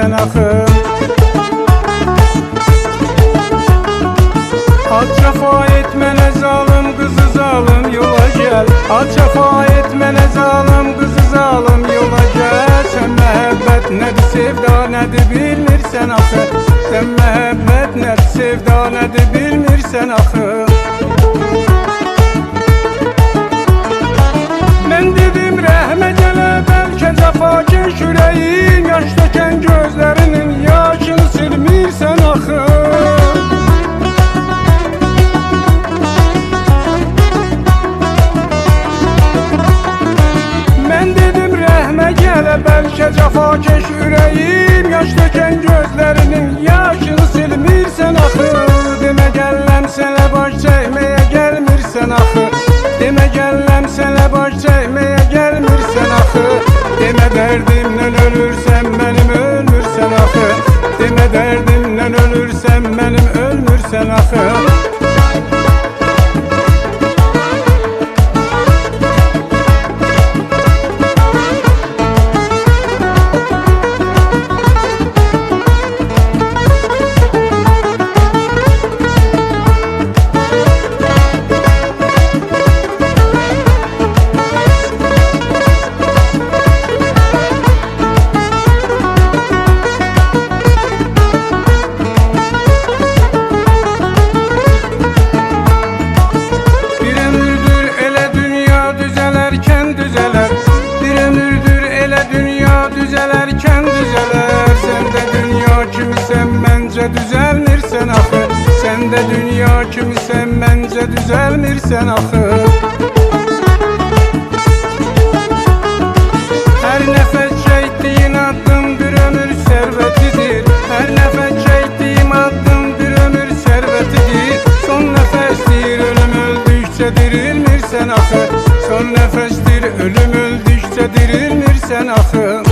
bilmirsən axı. At cəfa etmənə zalım, qızı zalım, yola gəl. At cəfa etmənə zalım, qızı zalım, yola gəl. Sən məhəbbət nədir, sevda nədir, bilmirsən axı. Sən məhəbbət nədir, sevda nədir, bilmirsən axı. Mən dedim rəhmə gələ, bəlkə cəfakeş ürəyin, yaş tökən gözlərinin yaşını silmirsən axı. Bəlkə cəfakeş ürəyim, yaş tökən gözlərinin yaşını silmirsən axı. Demə gəlləm sənə baş çəkməyə gəlmirsən axı. Demə gəlləm sənə baş çəkməyə gəlmirsən axı. Demə dərdimdən ölürsən mənim ölmürsən axı. Demə dərdimdən ölürsən mənim ölmürsən axı. Düzələrkən düzələr. Sən də dünya kimisən, məncə düzəlmirsən axı. Sən də dünya kimisən, məncə düzəlmirsən axı. Hər nəfəs çəkdiyin addım bir ömür sərvətidir. Hər nəfəs çəkdiyim addım bir ömür sərvətidir. Son nəfəsdir ölüm öldükcə dirilmirsən axı. Son nəfəsdir ölüm öldükcə dirilmirsən axı.